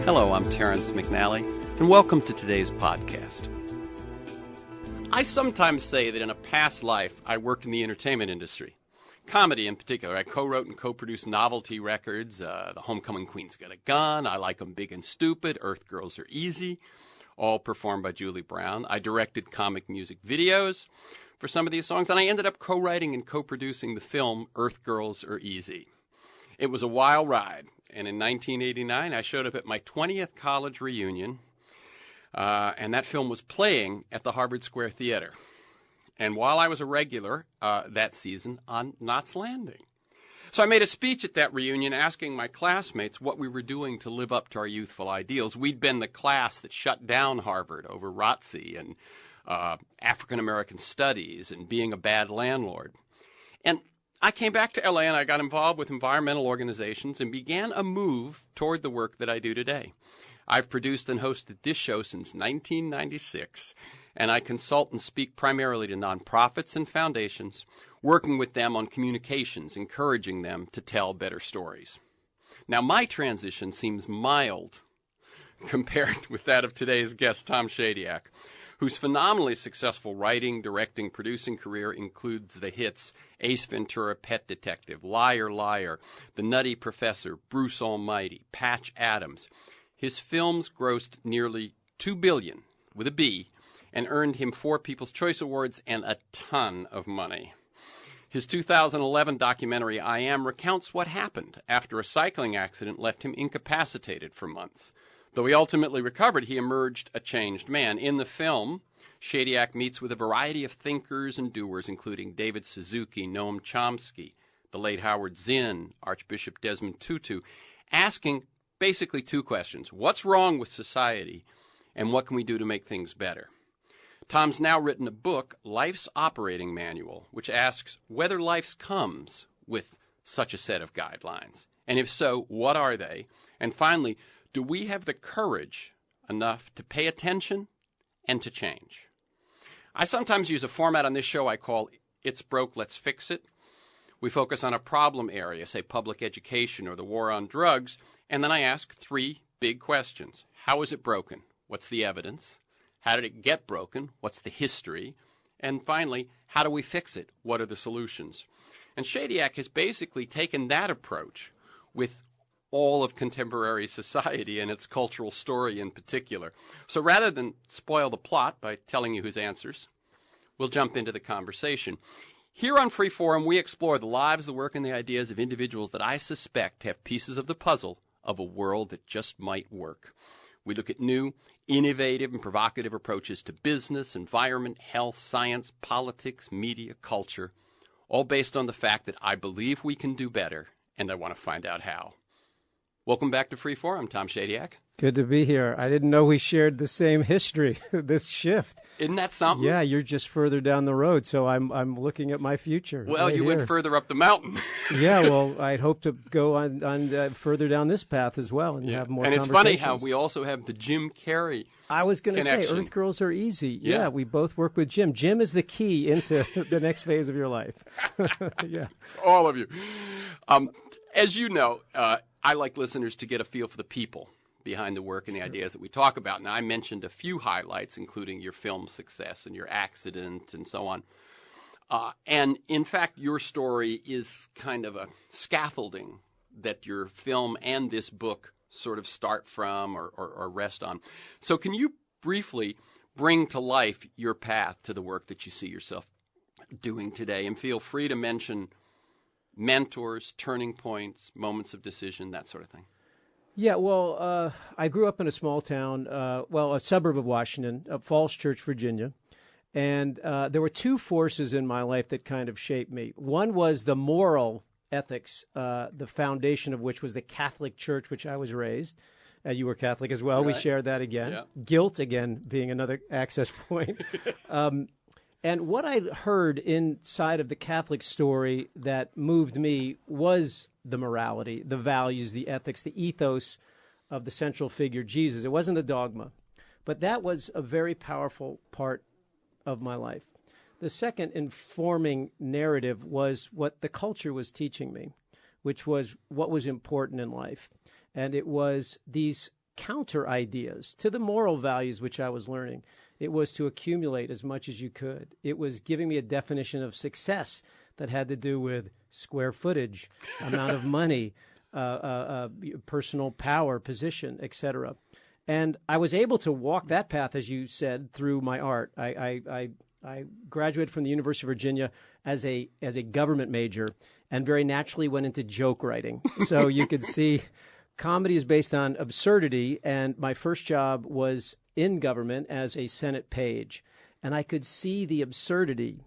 Hello, I'm Terrence McNally, and welcome to today's podcast. I sometimes say that in a past life, I worked in the entertainment industry. Comedy in particular. I co-wrote and co-produced novelty records, The Homecoming Queen's Got a Gun, I Like 'Em Big and Stupid, Earth Girls Are Easy, all performed by Julie Brown. I directed comic music videos for some of these songs, and I ended up co-writing and co-producing the film Earth Girls Are Easy. It was a wild ride, and in 1989, I showed up at my 20th college reunion, and that film was playing at the Harvard Square Theater. And while I was a regular that season on Knots Landing. So I made a speech at that reunion asking my classmates what we were doing to live up to our youthful ideals. We'd been the class that shut down Harvard over ROTC and African American studies and being a bad landlord. And I came back to LA and I got involved with environmental organizations and began a move toward the work that I do today. I've produced and hosted this show since 1996, and I consult and speak primarily to nonprofits and foundations, working with them on communications, encouraging them to tell better stories. Now, my transition seems mild compared with that of today's guest, Tom Shadyac, whose phenomenally successful writing, directing, producing career includes the hits Ace Ventura, Pet Detective, Liar, Liar, The Nutty Professor, Bruce Almighty, Patch Adams. His films grossed nearly $2 billion, with a B, and earned him 4 People's Choice Awards and a ton of money. His 2011 documentary, I Am, recounts what happened after a cycling accident left him incapacitated for months. Though he ultimately recovered, he emerged a changed man. In the film, Shadyac meets with a variety of thinkers and doers, including David Suzuki, Noam Chomsky, the late Howard Zinn, Archbishop Desmond Tutu, asking basically 2 questions. What's wrong with society, and what can we do to make things better? Tom's now written a book, Life's Operating Manual, which asks whether life comes with such a set of guidelines. And if so, what are they? And finally, do we have the courage enough to pay attention and to change? I sometimes use a format on this show I call It's Broke, Let's Fix It. We focus on a problem area, say public education or the war on drugs, and then I ask 3 big questions. How is it broken? What's the evidence? How did it get broken? What's the history? And finally, how do we fix it? What are the solutions? And Shadyac has basically taken that approach with all of contemporary society and its cultural story in particular. So rather than spoil the plot by telling you his answers, we'll jump into the conversation. Here on Freeform, we explore the lives, the work, and the ideas of individuals that I suspect have pieces of the puzzle of a world that just might work. We look at new, innovative, and provocative approaches to business, environment, health, science, politics, media, culture, all based on the fact that I believe we can do better, and I want to find out how. Welcome back to Freeform. I'm Tom Shadyac. Good to be here. I didn't know we shared the same history, this shift. Isn't that something? Yeah, you're just further down the road, so I'm looking at my future. Well, right you here. went further up the mountain. Yeah, well, I'd hope to go on further down this path as well and have more conversations. And it's funny how we also have the Jim Carrey I was going to say, connection. Earth Girls Are Easy. Yeah, we both work with Jim. Jim is the key into the next phase of your life. Yeah, It's all of you. As you know, I like listeners to get a feel for the people behind the work and the ideas that we talk about. Now, I mentioned a few highlights, including your film success and your accident and so on. And in fact, your story is kind of a scaffolding that your film and this book sort of start from or rest on. So can you briefly bring to life your path to the work that you see yourself doing today? And feel free to mention mentors, turning points, moments of decision, that sort of thing. Yeah, well, I grew up in a small town, a suburb of Washington, Falls Church, Virginia. And there were 2 forces in my life that kind of shaped me. One was the moral ethics, the foundation of which was the Catholic Church, which I was raised. You were Catholic as well. Right. We shared that again. Yeah. Guilt, again, being another access point. And what I heard inside of the Catholic story that moved me was the morality, the values, the ethics, the ethos of the central figure, Jesus. It wasn't the dogma, but that was a very powerful part of my life. The second informing narrative was what the culture was teaching me, which was what was important in life. And it was these counter ideas to the moral values which I was learning. It was to accumulate as much as you could. It was giving me a definition of success that had to do with square footage, amount of money, personal power, position, etc. And I was able to walk that path, as you said, through my art. I graduated from the University of Virginia as a government major, and very naturally went into joke writing. So you could see comedy is based on absurdity, and my first job was in government as a Senate page, and I could see the absurdity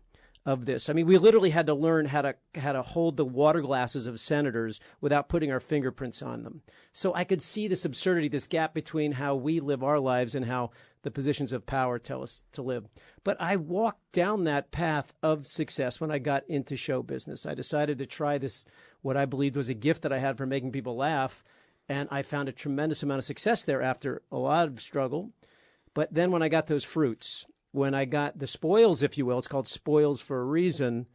of this. I mean, we literally had to learn how to hold the water glasses of senators without putting our fingerprints on them. So I could see this absurdity, this gap between how we live our lives and how the positions of power tell us to live. But I walked down that path of success when I got into show business. I decided to try this, what I believed was a gift that I had for making people laugh, and I found a tremendous amount of success there after a lot of struggle. But then when I got those fruits, when I got the spoils, if you will, it's called spoils for a reason,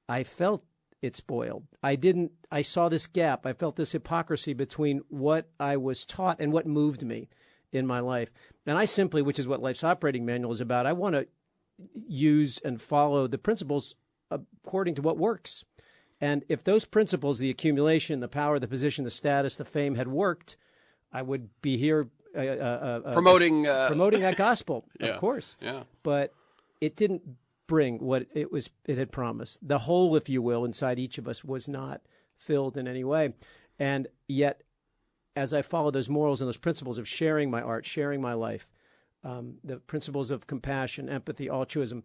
I felt it spoiled. I saw this gap. I felt this hypocrisy between what I was taught and what moved me in my life. And I simply, which is what Life's Operating Manual is about, I want to use and follow the principles according to what works. And if those principles, the accumulation, the power, the position, the status, the fame had worked, I would be here promoting that gospel, of course. Yeah. But it didn't bring what it had promised. The hole, if you will, inside each of us was not filled in any way. And yet, as I followed those morals and those principles of sharing my art, sharing my life, the principles of compassion, empathy, altruism,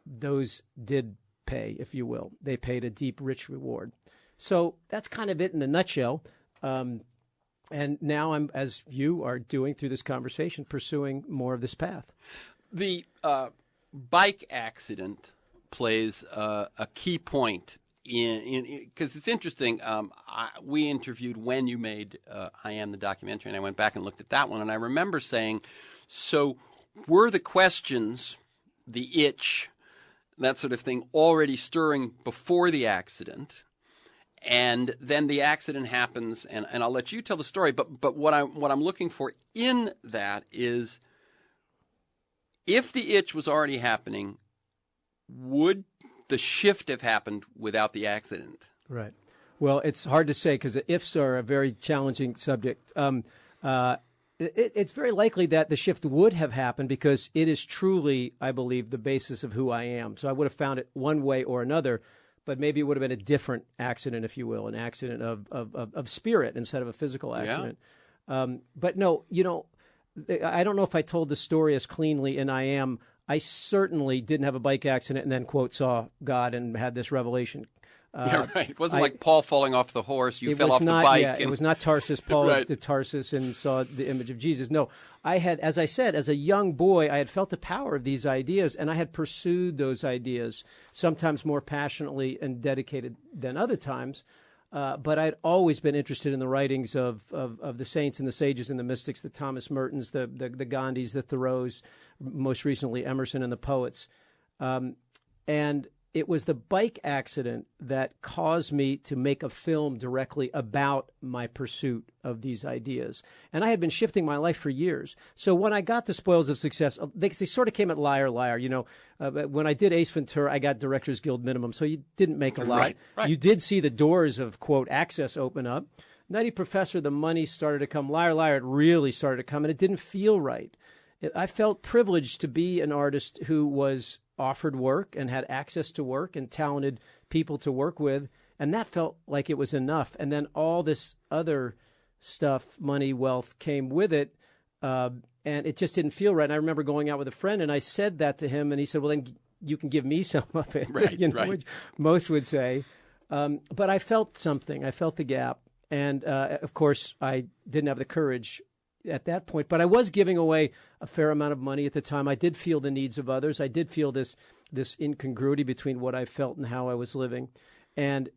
those did pay, if you will. They paid a deep, rich reward. So that's kind of it in a nutshell. And now I'm, as you are doing through this conversation, pursuing more of this path. The bike accident plays a key point in because it's interesting. We interviewed when you made I Am the documentary, and I went back and looked at that one, and I remember saying, so were the questions, the itch, that sort of thing, already stirring before the accident? And then the accident happens, and I'll let you tell the story. But what I'm looking for in that is, if the itch was already happening, would the shift have happened without the accident? Right. Well, it's hard to say because the ifs are a very challenging subject. It's very likely that the shift would have happened because it is truly, I believe, the basis of who I am. So I would have found it one way or another. But maybe it would have been a different accident, if you will, an accident of spirit instead of a physical accident. Yeah. But no, I don't know if I told the story as cleanly in I Am. I certainly didn't have a bike accident and then, quote, saw God and had this revelation. Yeah, right. It wasn't like Paul falling off the horse. You fell off the bike. Yeah, it was not Tarsus. Paul went to Tarsus and saw the image of Jesus. No, I had, as I said, as a young boy, I had felt the power of these ideas, and I had pursued those ideas, sometimes more passionately and dedicated than other times. But I'd always been interested in the writings of the saints and the sages and the mystics, the Thomas Mertons, the Gandhis, the Thoreaus, most recently Emerson and the poets. And it was the bike accident that caused me to make a film directly about my pursuit of these ideas. And I had been shifting my life for years. So when I got the spoils of success, they sort of came at liar. When I did Ace Ventura, I got Directors Guild minimum, so you didn't make a lot. Right. You did see the doors of, quote, access open up. Nutty Professor, the money started to come. Liar, it really started to come, and it didn't feel right. I felt privileged to be an artist who was offered work and had access to work and talented people to work with, and that felt like it was enough. And then all this other stuff, money, wealth, came with it, and it just didn't feel right. And I remember going out with a friend, and I said that to him, and he said, well, then you can give me some of it, right, which most would say. But I felt something. I felt the gap. And, of course, I didn't have the courage at that point, but I was giving away a fair amount of money at the time. I did feel the needs of others. I did feel this incongruity between what I felt and how I was living. And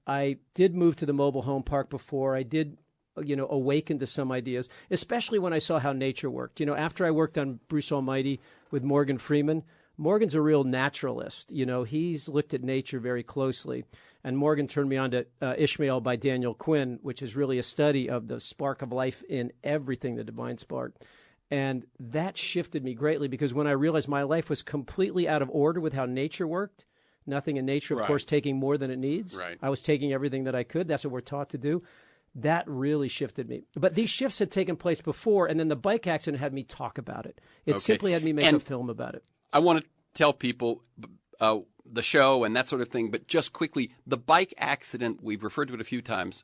I did move to the mobile home park before. I did, awaken to some ideas, especially when I saw how nature worked. After I worked on Bruce Almighty with Morgan Freeman, Morgan's a real naturalist. You know, he's looked at nature very closely. And Morgan turned me on to Ishmael by Daniel Quinn, which is really a study of the spark of life in everything, the divine spark. And that shifted me greatly, because when I realized my life was completely out of order with how nature worked, nothing in nature, of course, taking more than it needs. Right. I was taking everything that I could. That's what we're taught to do. That really shifted me. But these shifts had taken place before, and then the bike accident had me talk about it. It simply had me make a film about it. I want to tell people the show and that sort of thing, but just quickly, the bike accident, we've referred to it a few times.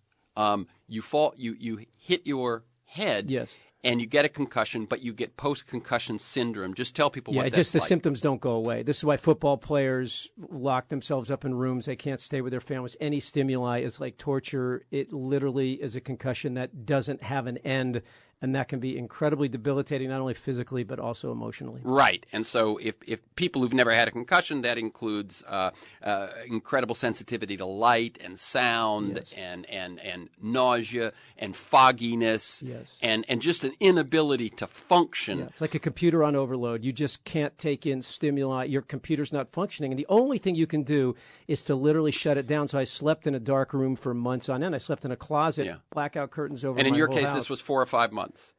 You fall, you hit your head. Yes. And you get a concussion, but you get post-concussion syndrome. Just tell people what that's just the like. symptoms don't go away. This is why football players lock themselves up in rooms. They can't stay with their families. Any stimuli is like torture. It literally is a concussion that doesn't have an end, and that can be incredibly debilitating, not only physically but also emotionally. Right. And so if people who've never had a concussion, that includes incredible sensitivity to light and sound, Yes. and nausea and fogginess, Yes. and just an inability to function. Yeah, it's like a computer on overload. You just can't take in stimuli. Your computer's not functioning. And the only thing you can do is to literally shut it down. So I slept in a dark room for months on end. I slept in a closet, blackout curtains over my And in your whole case, house. this was 4 or 5 months.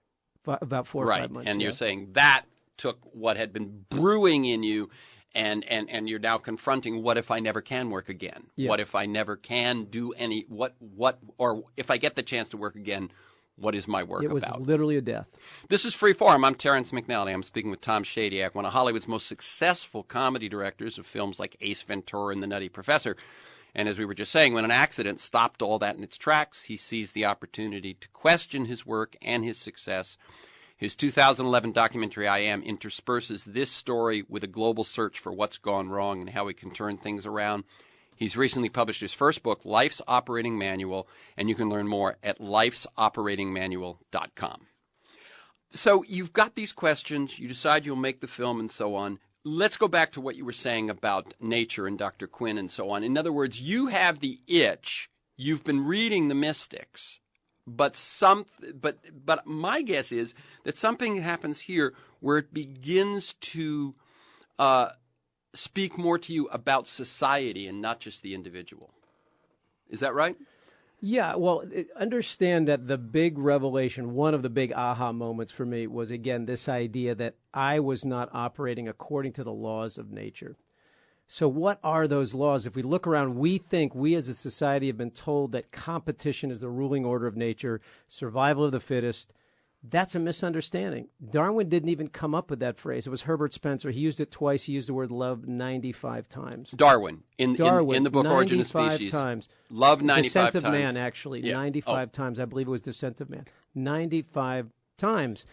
About 4 or Right. 5 months. And yeah. you're saying that took what had been brewing in you, and you're now confronting, what if I never can work again? Yeah. What if I never can do any, or if I get the chance to work again, what is my work It was about? literally a death. This is Freeform. I'm Terrence McNally. I'm speaking with Tom Shadyac, one of Hollywood's most successful comedy directors of films like Ace Ventura and The Nutty Professor. And as we were just saying, when an accident stopped all that in its tracks, he seized the opportunity to question his work and his success. His 2011 documentary, I Am, intersperses this story with a global search for what's gone wrong and how we can turn things around. He's recently published his first book, Life's Operating Manual, and you can learn more at lifesoperatingmanual.com. So you've got these questions, you decide you'll make the film and so on. Let's go back to what you were saying about nature and Dr. Quinn and so on. In other words, you have the itch. You've been reading the mystics, but my guess is that something happens here where it begins to speak more to you about society and not just the individual. Is that right? Yeah, well, understand that the big revelation, one of the big aha moments for me was, again, this idea that I was not operating according to the laws of nature. So what are those laws? If we look around, we as a society have been told that competition is the ruling order of nature, survival of the fittest. That's a misunderstanding. Darwin didn't even come up with that phrase. It was Herbert Spencer. He used it twice. He used the word love 95 times. Darwin, in the book Origin of Species. 95 times. Love 95 Descent times. of Man, actually. Yeah. 95 times. I believe it was Descent of Man. 95 times.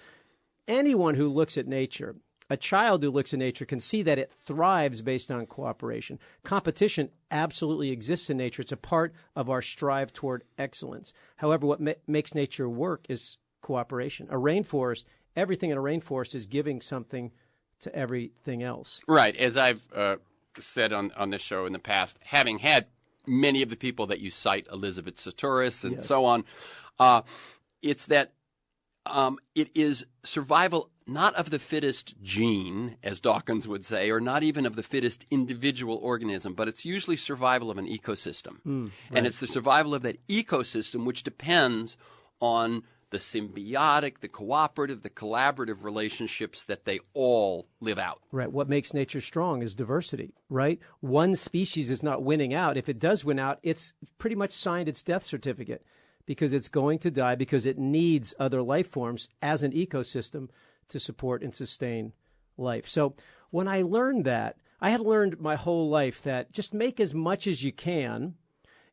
Anyone who looks at nature, a child who looks at nature, can see that it thrives based on cooperation. Competition absolutely exists in nature. It's a part of our strive toward excellence. However, what makes nature work is cooperation. A rainforest, everything in a rainforest is giving something to everything else. Right. As I've said on this show in the past, having had many of the people that you cite, Elizabeth Sahtouris and so on, it's that it is survival not of the fittest gene, as Dawkins would say, or not even of the fittest individual organism, but it's usually survival of an ecosystem. Right. And it's the survival of that ecosystem which depends on the symbiotic, the cooperative, the collaborative relationships that they all live out. Right. What makes nature strong is diversity, right? One species is not winning out. If it does win out, it's pretty much signed its death certificate because it's going to die because it needs other life forms as an ecosystem to support and sustain life. So when I learned that, I had learned my whole life that just make as much as you can,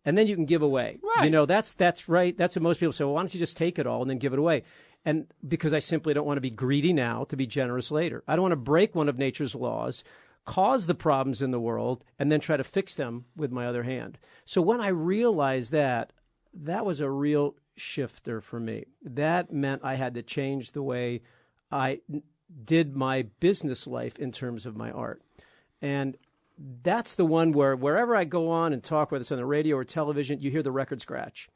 and then you can give away. Right. You know, that's right. That's what most people say. Well, why don't you just take it all and then give it away? And because I simply don't want to be greedy now to be generous later. I don't want to break one of nature's laws, cause the problems in the world, and then try to fix them with my other hand. So when I realized that, that was a real shifter for me. That meant I had to change the way I did my business life in terms of my art. And that's the one where wherever I go on and talk, whether it's on the radio or television, you hear the record scratch.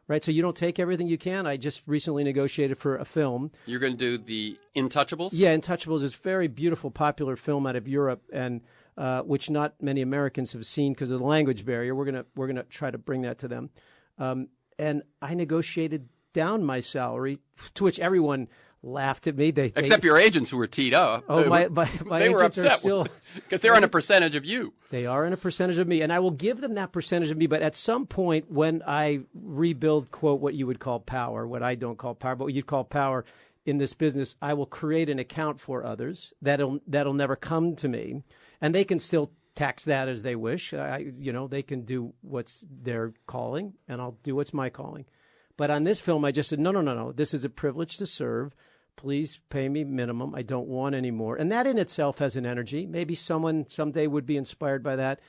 right? So you don't take everything you can. I just recently negotiated for a film. You're going to do the Intouchables? Yeah, Intouchables is a very beautiful, popular film out of Europe, and which not many Americans have seen because of the language barrier. We're gonna try to bring that to them. And I negotiated down my salary, to which everyone laughed at me. Except your agents who were teed up. Oh, my they were agents upset are still because they're on a percentage of you. They are in a percentage of me, and I will give them that percentage of me. But at some point, when I rebuild, quote, what you would call power, what I don't call power, but what you'd call power in this business, I will create an account for others that'll never come to me, and they can still tax that as they wish. They can do what's their calling, and I'll do what's my calling. But on this film, I just said, no. This is a privilege to serve. Please pay me minimum. I don't want any more. And that in itself has an energy. Maybe someone someday would be inspired by that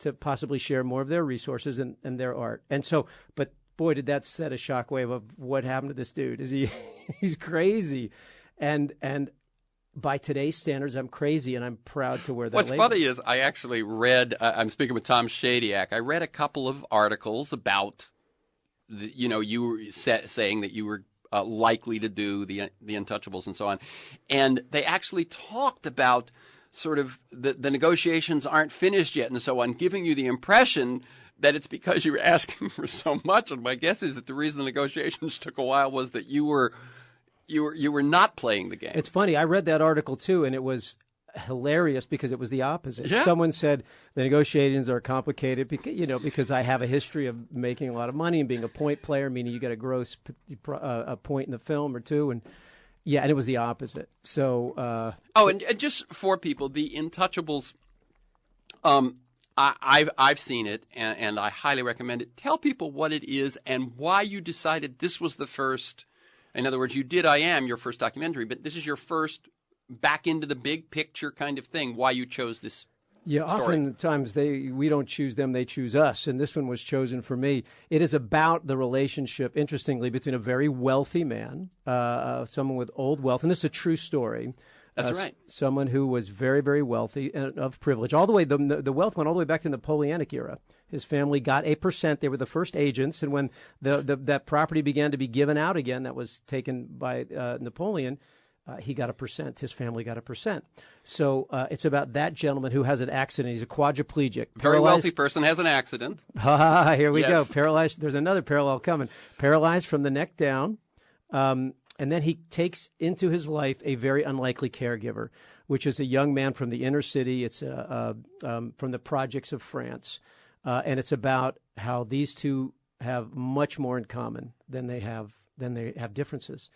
to possibly share more of their resources and their art. And so, but boy, did that set a shockwave of what happened to this dude. He's crazy. And by today's standards, I'm crazy, and I'm proud to wear that label. What's funny is I actually read, I'm speaking with Tom SHADYAC, I read a couple of articles about, you were saying that you were likely to do the Untouchables and so on. And they actually talked about sort of the negotiations aren't finished yet and so on, giving you the impression that it's because you were asking for so much. And my guess is that the reason the negotiations took a while was that you were not playing the game. It's funny. I read that article too, and it was hilarious because it was the opposite. Yeah. Someone said the negotiations are complicated because I have a history of making a lot of money and being a point player, meaning you get a gross a point in the film or two, and it was the opposite. So and just for people, the Intouchables, I've seen it and I highly recommend it. Tell people what it is and why you decided this was the first. In other words, you did I Am, your first documentary, but this is your first back into the big picture kind of thing, why you chose this story. Oftentimes we don't choose them, they choose us, and this one was chosen for me. It is about the relationship, interestingly, between a very wealthy man, someone with old wealth, and this is a true story. That's right. Someone who was very, very wealthy and of privilege. All the way, the wealth went all the way back to the Napoleonic era. His family got a percent. They were the first agents, and when that property began to be given out again, that was taken by Napoleon, he got a percent. His family got a percent. So it's about that gentleman who has an accident. He's a quadriplegic. Very wealthy person has an accident. Here we go. Paralyzed. There's another parallel coming. Paralyzed from the neck down. And then he takes into his life a very unlikely caregiver, which is a young man from the inner city. It's from the projects of France. And it's about how these two have much more in common than they have differences.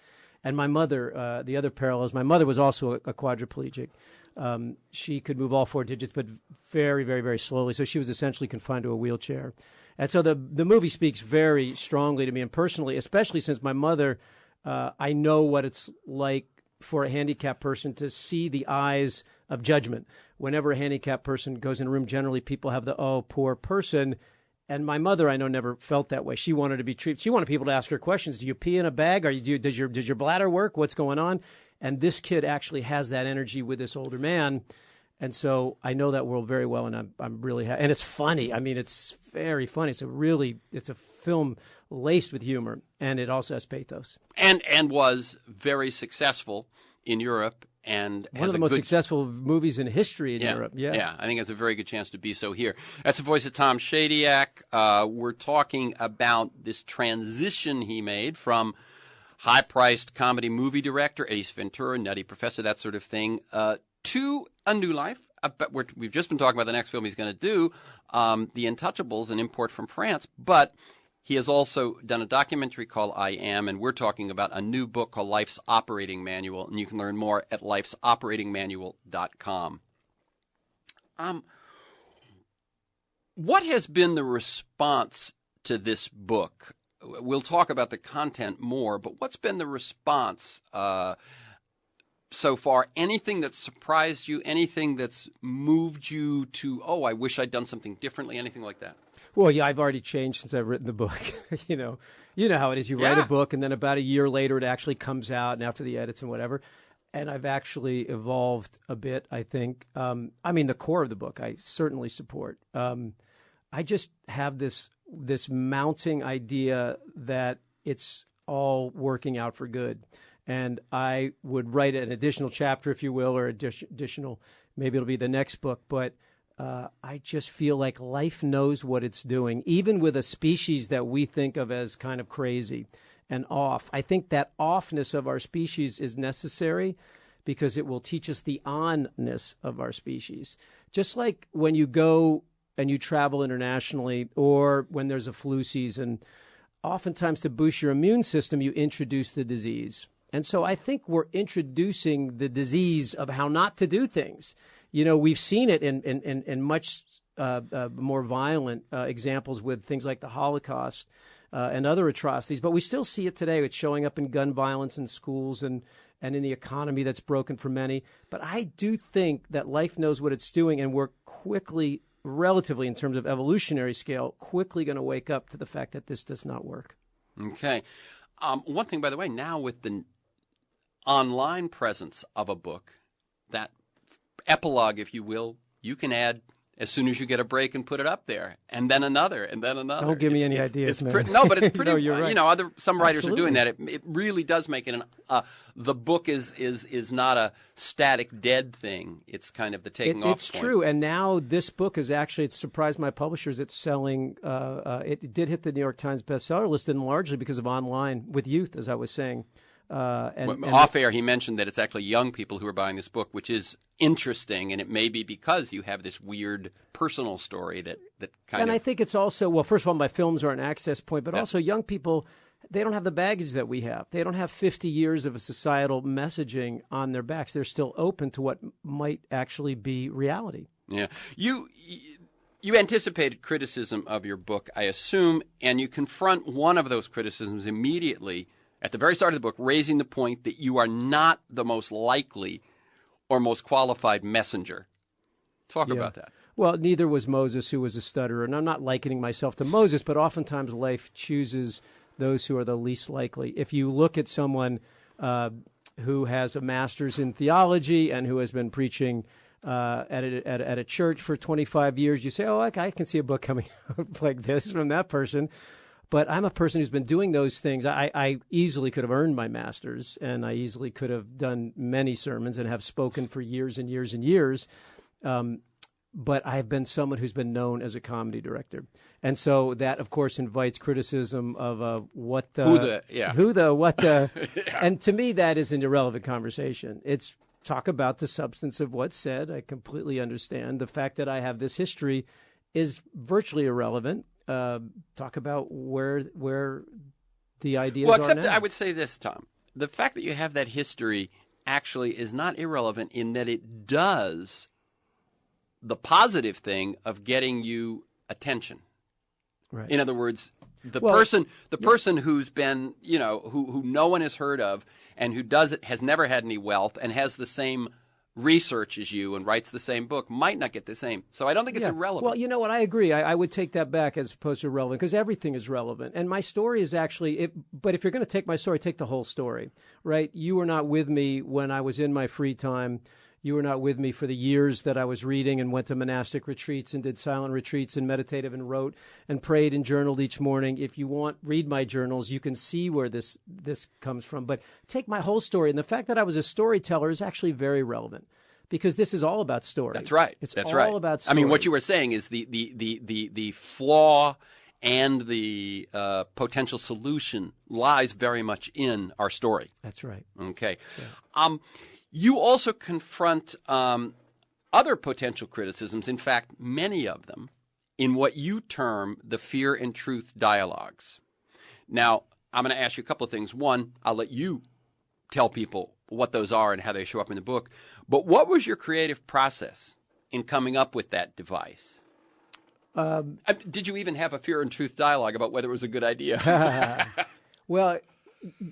And my mother, the other parallels, my mother was also a quadriplegic. She could move all four digits, but very, very, very slowly. So she was essentially confined to a wheelchair. And so the movie speaks very strongly to me, and personally, especially since my mother, I know what it's like for a handicapped person to see the eyes of judgment. Whenever a handicapped person goes in a room, generally people have the, oh, poor person. And my mother, I know, never felt that way. She wanted to be treated. She wanted people to ask her questions. Do you pee in a bag? Does your bladder work? What's going on? And this kid actually has that energy with this older man. And so I know that world very well, and I'm really happy. And it's funny. I mean, it's very funny. It's a film laced with humor, and it also has pathos. And was very successful in Europe. And one of the most successful movies in history in Europe. Yeah, I think it's a very good chance to be so here. That's the voice of Tom SHADYAC. We're talking about this transition he made from high-priced comedy movie director, Ace Ventura, Nutty Professor, that sort of thing, to a new life. We've just been talking about the next film he's going to do, The Untouchables, an import from France, but he has also done a documentary called I Am, and we're talking about a new book called Life's Operating Manual, and you can learn more at lifesoperatingmanual.com. What has been the response to this book? We'll talk about the content more, but what's been the response so far? Anything that's surprised you? Anything that's moved you to, oh, I wish I'd done something differently? Anything like that? Well, yeah, I've already changed since I've written the book. You know how it is. You write a book, and then about a year later, it actually comes out, and after the edits and whatever. And I've actually evolved a bit, I think. The core of the book, I certainly support. I just have this this mounting idea that it's all working out for good. And I would write an additional chapter, if you will, or additional, maybe it'll be the next book. But I just feel like life knows what it's doing, even with a species that we think of as kind of crazy and off. I think that offness of our species is necessary because it will teach us the onness of our species. Just like when you go and you travel internationally or when there's a flu season, oftentimes to boost your immune system, you introduce the disease. And so I think we're introducing the disease of how not to do things. You know, we've seen it in much more violent examples with things like the Holocaust and other atrocities, but we still see it today. It's showing up in gun violence in schools and in the economy that's broken for many. But I do think that life knows what it's doing, and we're quickly, relatively in terms of evolutionary scale, quickly going to wake up to the fact that this does not work. Okay. One thing, by the way, now with the online presence of a book, that epilogue, if you will, you can add as soon as you get a break and put it up there, and then another, and then another. Don't give me any ideas, man. No, but it's pretty. No, you're right. You know, some writers Absolutely. are doing that. It really does make it the book is not a static, dead thing. It's kind of the taking off It's point. true, and now this book is actually, it's surprised my publishers. It's selling. It did hit the New York Times bestseller list, and largely because of online with youth, as I was saying. And off air, he mentioned that it's actually young people who are buying this book, which is interesting, and it may be because you have this weird personal story that kind of. And I think it's also, well, first of all, my films are an access point, but also young people, they don't have the baggage that we have. They don't have 50 years of a societal messaging on their backs. They're still open to what might actually be reality. Yeah, you anticipated criticism of your book, I assume, and you confront one of those criticisms immediately at the very start of the book, raising the point that you are not the most likely or most qualified messenger. Talk about that. Well, neither was Moses, who was a stutterer. And I'm not likening myself to Moses, but oftentimes life chooses those who are the least likely. If you look at someone who has a master's in theology and who has been preaching at a church for 25 years, you say, oh, I can see a book coming out like this from that person. But I'm a person who's been doing those things. I easily could have earned my master's, and I easily could have done many sermons and have spoken for years and years and years. But I've been someone who's been known as a comedy director. And so that, of course, invites criticism of what the. Yeah. And to me, that is an irrelevant conversation. It's talk about the substance of what's said. I completely understand. The fact that I have this history is virtually irrelevant. Talk about where the ideas are now. Well, except I would say this, Tom. The fact that you have that history actually is not irrelevant in that it does the positive thing of getting you attention. Right. In other words, the person who's been, who no one has heard of and who has never had any wealth and has the same research as you and writes the same book might not get the same. So I don't think it's irrelevant. Well, you know what? I agree. I would take that back as opposed to irrelevant because everything is relevant. And my story is actually, but if you're going to take my story, take the whole story, right? You were not with me when I was in my free time. You were not with me for the years that I was reading and went to monastic retreats and did silent retreats and meditative and wrote and prayed and journaled each morning. If you want, read my journals. You can see where this comes from. But take my whole story. And the fact that I was a storyteller is actually very relevant because this is all about story. That's right. That's all about story. I mean, what you were saying is the flaw and the potential solution lies very much in our story. That's right. Okay. That's right. You also confront other potential criticisms, in fact, many of them, in what you term the fear and truth dialogues. Now, I'm going to ask you a couple of things. One, I'll let you tell people what those are and how they show up in the book. But what was your creative process in coming up with that device? Did you even have a fear and truth dialogue about whether it was a good idea? Well,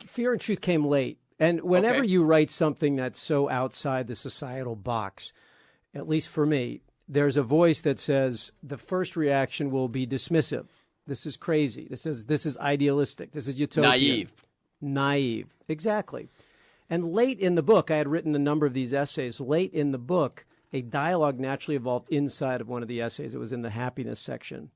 fear and truth came late. And whenever you write something that's so outside the societal box, at least for me, there's a voice that says the first reaction will be dismissive. This is crazy. This is idealistic. This is utopian. Naive. Exactly. And late in the book, I had written a number of these essays. Late in the book, a dialogue naturally evolved inside of one of the essays. It was in the happiness section.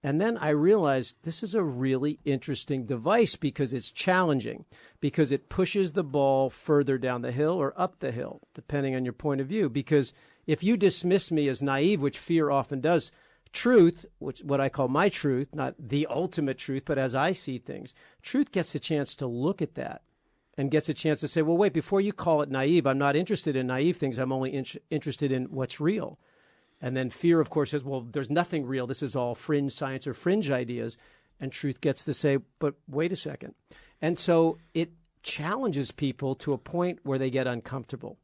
And then I realized this is a really interesting device because it's challenging, because it pushes the ball further down the hill or up the hill, depending on your point of view. Because if you dismiss me as naive, which fear often does, truth, which what I call my truth, not the ultimate truth, but as I see things, truth gets a chance to look at that and gets a chance to say, well, wait, before you call it naive, I'm not interested in naive things. I'm only interested in what's real. And then fear, of course, says, well, there's nothing real. This is all fringe science or fringe ideas. And truth gets to say, but wait a second. And so it challenges people to a point where they get uncomfortable.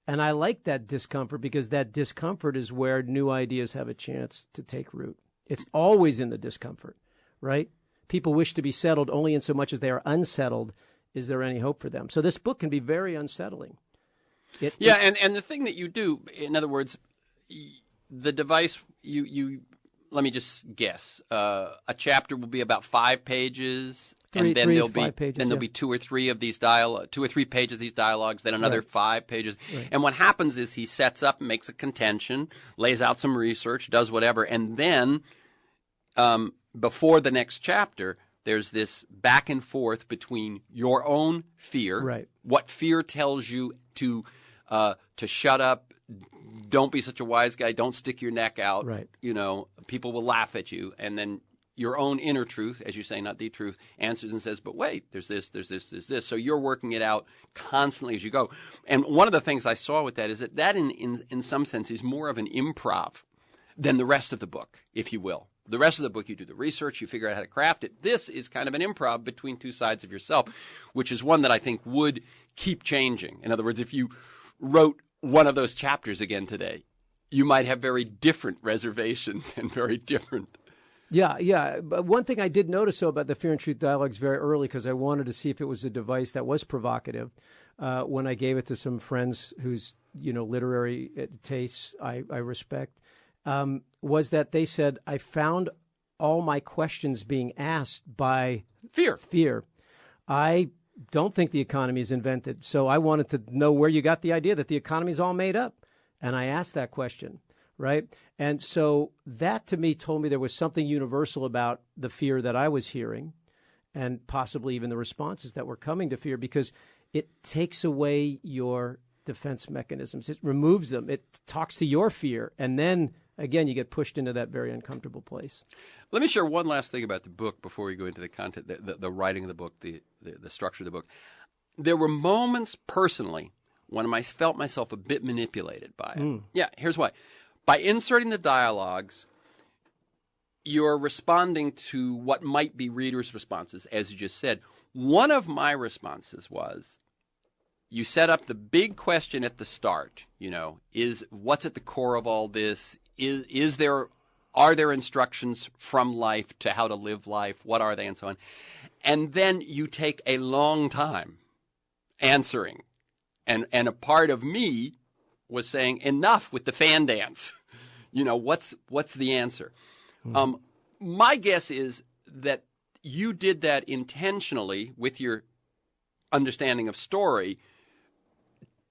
And I like that discomfort because that discomfort is where new ideas have a chance to take root. It's always in the discomfort, right? People wish to be settled only in so much as they are unsettled. Is there any hope for them? So this book can be very unsettling. And the thing that you do, in other words, the device, you let me just guess. A chapter will be about 5 pages, and then there'll be 2 or 3 of these 2 or 3 pages of these dialogues, then another 5 pages. Right. And what happens is he sets up, makes a contention, lays out some research, does whatever, and then before the next chapter, there's this back and forth between your own fear, what fear tells you to shut up. Don't be such a wise guy. Don't stick your neck out. Right. You know, people will laugh at you. And then your own inner truth, as you say, not the truth, answers and says, but wait, there's this, there's this, there's this. So you're working it out constantly as you go. And one of the things I saw with that is that in some sense is more of an improv than the rest of the book, if you will. The rest of the book, you do the research, you figure out how to craft it. This is kind of an improv between 2 sides of yourself, which is one that I think would keep changing. In other words, if you wrote one of those chapters again today, you might have very different reservations and very different. Yeah. But one thing I did notice, though, about the Fear and Truth dialogues very early, because I wanted to see if it was a device that was provocative, when I gave it to some friends whose, literary tastes I respect, was that they said, I found all my questions being asked by fear. I don't think the economy is invented. So I wanted to know where you got the idea that the economy is all made up. And I asked that question, right? And so that to me told me there was something universal about the fear that I was hearing, and possibly even the responses that were coming to fear, because it takes away your defense mechanisms. It removes them. It talks to your fear. And then, again, you get pushed into that very uncomfortable place. Let me share one last thing about the book before we go into the content, the writing of the book, the structure of the book. There were moments personally when I felt myself a bit manipulated by it. Yeah, here's why. By inserting the dialogues, you're responding to what might be readers' responses, as you just said. One of my responses was, you set up the big question at the start, is what's at the core of all this? Are there instructions from life to how to live life? What are they, and so on? And then you take a long time answering. And a part of me was saying, enough with the fan dance. What's the answer? My guess is that you did that intentionally with your understanding of story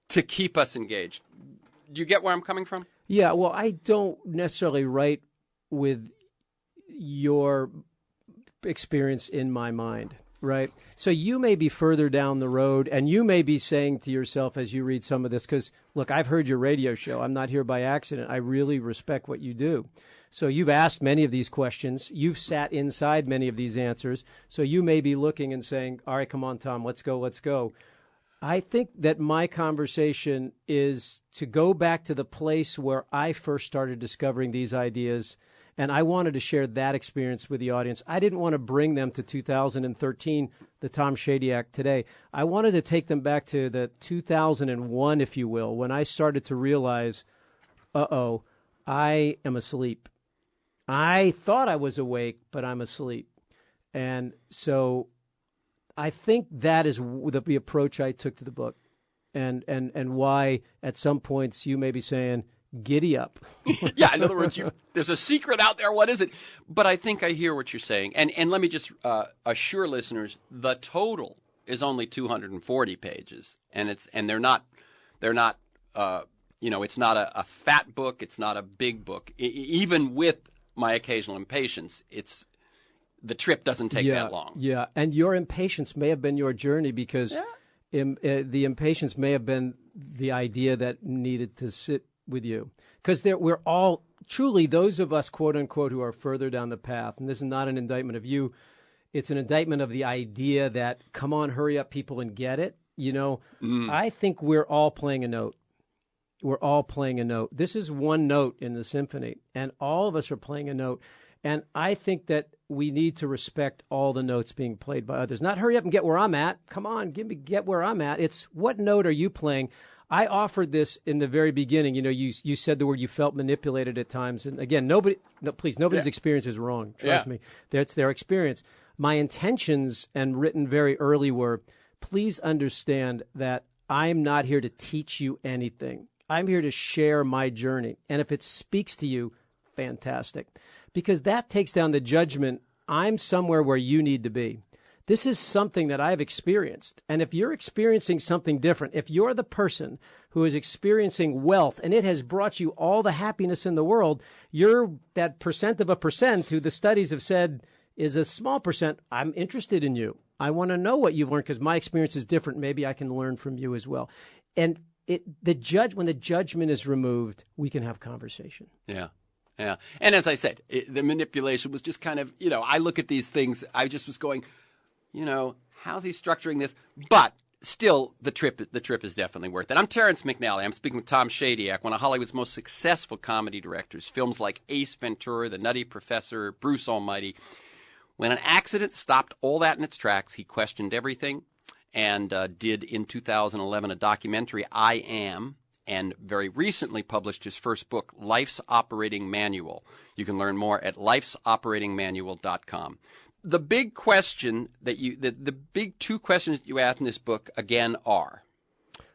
to keep us engaged. Do you get where I'm coming from? Yeah, well, I don't necessarily write with your experience in my mind, right? So you may be further down the road, and you may be saying to yourself as you read some of this, because, look, I've heard your radio show. I'm not here by accident. I really respect what you do. So you've asked many of these questions. You've sat inside many of these answers. So you may be looking and saying, all right, come on, Tom, let's go. I think that my conversation is to go back to the place where I first started discovering these ideas, and I wanted to share that experience with the audience. I didn't want to bring them to 2013, the Tom Shadyac today. I wanted to take them back to the 2001, if you will, when I started to realize, I am asleep. I thought I was awake, but I'm asleep. And so I think that is the approach I took to the book, and why at some points you may be saying, giddy up. Yeah, in other words, there's a secret out there. What is it? But I think I hear what you're saying. And let me just assure listeners, the total is only 240 pages, and they're not it's not a fat book. It's not a big book. Even with my occasional impatience, the trip doesn't take that long. Yeah, and your impatience may have been your journey because the impatience may have been the idea that needed to sit with you. Because we're all, truly, those of us, quote unquote, who are further down the path, and this is not an indictment of you, it's an indictment of the idea that, come on, hurry up, people, and get it. I think we're all playing a note. We're all playing a note. This is one note in the symphony, and all of us are playing a note. And I think that we need to respect all the notes being played by others. Not hurry up and get where I'm at. Come on, get where I'm at. It's what note are you playing? I offered this in the very beginning. You said the word you felt manipulated at times. And again, nobody's experience is wrong. Trust me. It's their experience. My intentions, and written very early, were, please understand that I'm not here to teach you anything. I'm here to share my journey. And if it speaks to you, fantastic. Because that takes down the judgment. I'm somewhere where you need to be. This is something that I've experienced. And if you're experiencing something different, if you're the person who is experiencing wealth and it has brought you all the happiness in the world, you're that percent of a percent who the studies have said is a small percent. I'm interested in you. I want to know what you've learned because my experience is different. Maybe I can learn from you as well. And when the judgment is removed, we can have conversation. Yeah. Yeah. And as I said, the manipulation was just kind of, I look at these things, I just was going, how's he structuring this? But still, the trip is definitely worth it. I'm Terrence McNally. I'm speaking with Tom Shadyac, one of Hollywood's most successful comedy directors. Films like Ace Ventura, The Nutty Professor, Bruce Almighty. When an accident stopped all that in its tracks, he questioned everything and did in 2011 a documentary, I Am, and very recently published his first book, Life's Operating Manual. You can learn more at lifesoperatingmanual.com. The big question the big two questions that you ask in this book, again, are?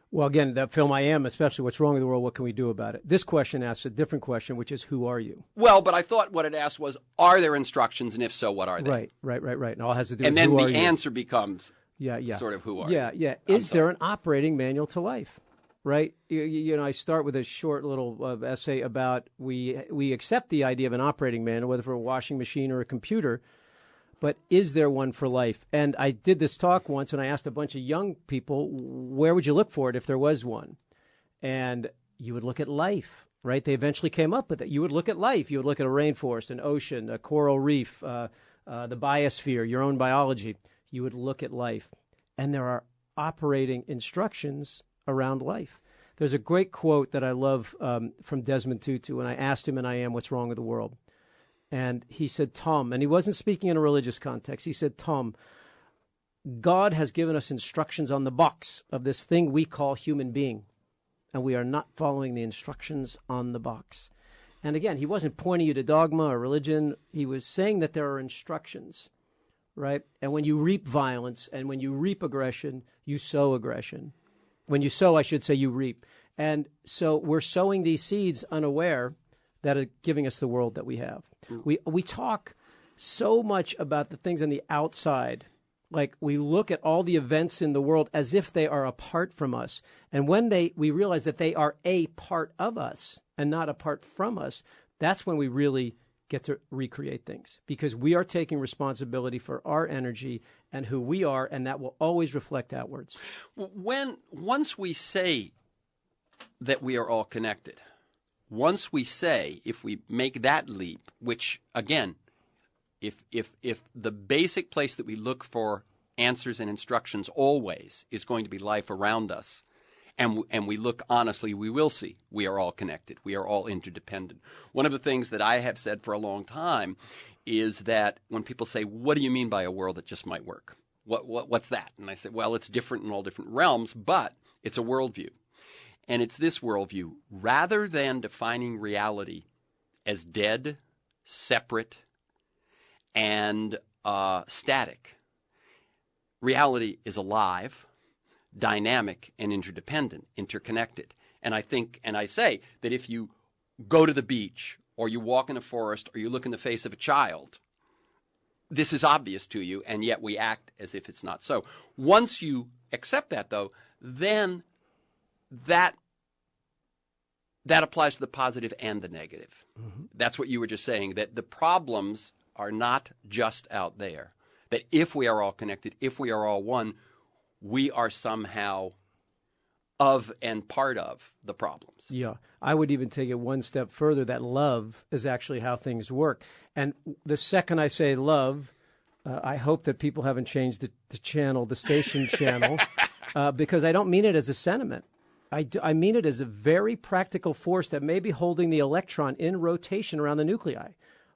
Well, again, that film, I Am, especially what's wrong with the world, what can we do about it? This question asks a different question, which is, who are you? Well, but I thought what it asked was, are there instructions, and if so, what are they? Right. And all has to do with and then who the are you? answer becomes sort of who are you? Yeah. Is there an operating manual to life? Right? I start with a short little essay about we accept the idea of an operating manual, whether for a washing machine or a computer, but is there one for life? And I did this talk once, and I asked a bunch of young people, where would you look for it if there was one? And you would look at life, right? They eventually came up with it. You would look at life. You would look at a rainforest, an ocean, a coral reef, the biosphere, your own biology. You would look at life. And there are operating instructions around life. There's a great quote that I love from Desmond Tutu, and I asked him in I Am, what's wrong with the world? And he said, Tom, and he wasn't speaking in a religious context. He said, Tom, God has given us instructions on the box of this thing we call human being, and we are not following the instructions on the box. And again, he wasn't pointing you to dogma or religion. He was saying that there are instructions, right? And when you reap violence and when you reap aggression, you sow aggression. When you sow, I should say, you reap. And so we're sowing these seeds unaware that are giving us the world that we have. We talk so much about the things on the outside. Like we look at all the events in the world as if they are apart from us. And when we realize that they are a part of us and not apart from us, that's when we really get to recreate things. Because we are taking responsibility for our energy and who we are, and that will always reflect outwards. Once we say that we are all connected, once we say, if we make that leap, which, again, if the basic place that we look for answers and instructions always is going to be life around us, and we look honestly, we will see we are all connected. We are all interdependent. One of the things that I have said for a long time is that when people say, what do you mean by a world that just might work? What's that? And I say, well, it's different in all different realms, but it's a worldview. And it's this worldview. Rather than defining reality as dead, separate, and static, reality is alive, dynamic, and interdependent, interconnected. And I say that if you go to the beach, or you walk in a forest, or you look in the face of a child, this is obvious to you, and yet we act as if it's not so. Once you accept that, though, then that, the worldview, becomes a reality. And then you can that applies to the positive and the negative. Mm-hmm. That's what you were just saying, that the problems are not just out there. That if we are all connected, if we are all one, we are somehow of and part of the problems. Yeah. I would even take it one step further, that love is actually how things work. And the second I say love, I hope that people haven't changed the channel, the station channel, because I don't mean it as a sentiment. I mean it as a very practical force that may be holding the electron in rotation around the nuclei.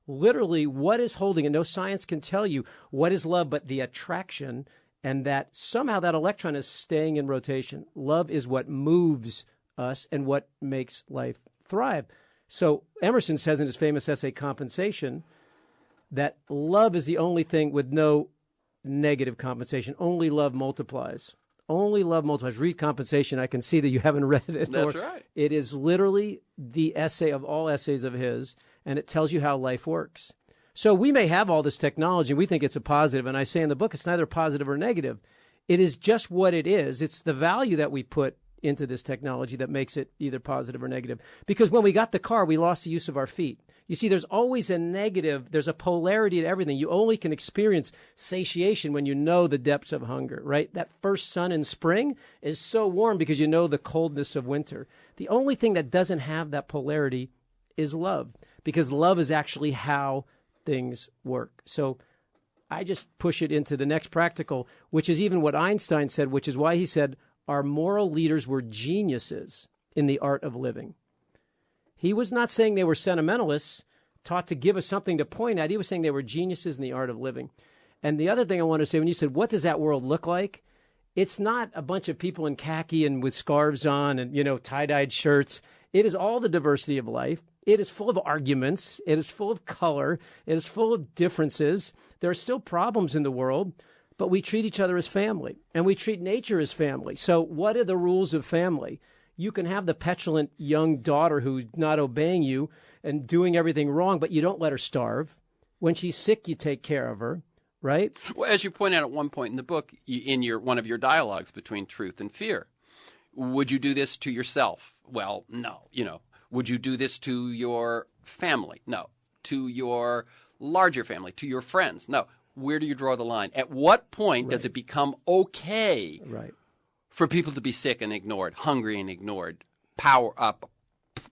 Literally, what is holding it? No science can tell you what is love but the attraction, and that somehow that electron is staying in rotation. Love is what moves us and what makes life thrive. So Emerson says in his famous essay, Compensation, that love is the only thing with no negative compensation. Only love multiplies. Only love multiplies. Read Compensation. I can see that you haven't read it. That's right. It is literally the essay of all essays of his, and it tells you how life works. So we may have all this technology. We think it's a positive, and I say in the book it's neither positive or negative. It is just what it is. It's the value that we put into this technology that makes it either positive or negative. Because when we got the car, we lost the use of our feet. You see, there's always a negative. There's a polarity to everything. You only can experience satiation when you know the depths of hunger, right? That first sun in spring is so warm because you know the coldness of winter. The only thing that doesn't have that polarity is love, because love is actually how things work. So I just push it into the next practical, which is even what Einstein said, which is why he said our moral leaders were geniuses in the art of living. He was not saying they were sentimentalists, taught to give us something to point at. He was saying they were geniuses in the art of living. And the other thing I want to say, when you said, what does that world look like? It's not a bunch of people in khaki and with scarves on and, tie-dyed shirts. It is all the diversity of life. It is full of arguments. It is full of color. It is full of differences. There are still problems in the world, but we treat each other as family, and we treat nature as family. So what are the rules of family? You can have the petulant young daughter who's not obeying you and doing everything wrong, but you don't let her starve. When she's sick, you take care of her, right? Well, as you point out at one point in the book, in one of your dialogues between truth and fear, would you do this to yourself? Well, no. Would you do this to your family? No. To your larger family, to your friends? No. Where do you draw the line? At what point does it become okay for people to be sick and ignored, hungry and ignored,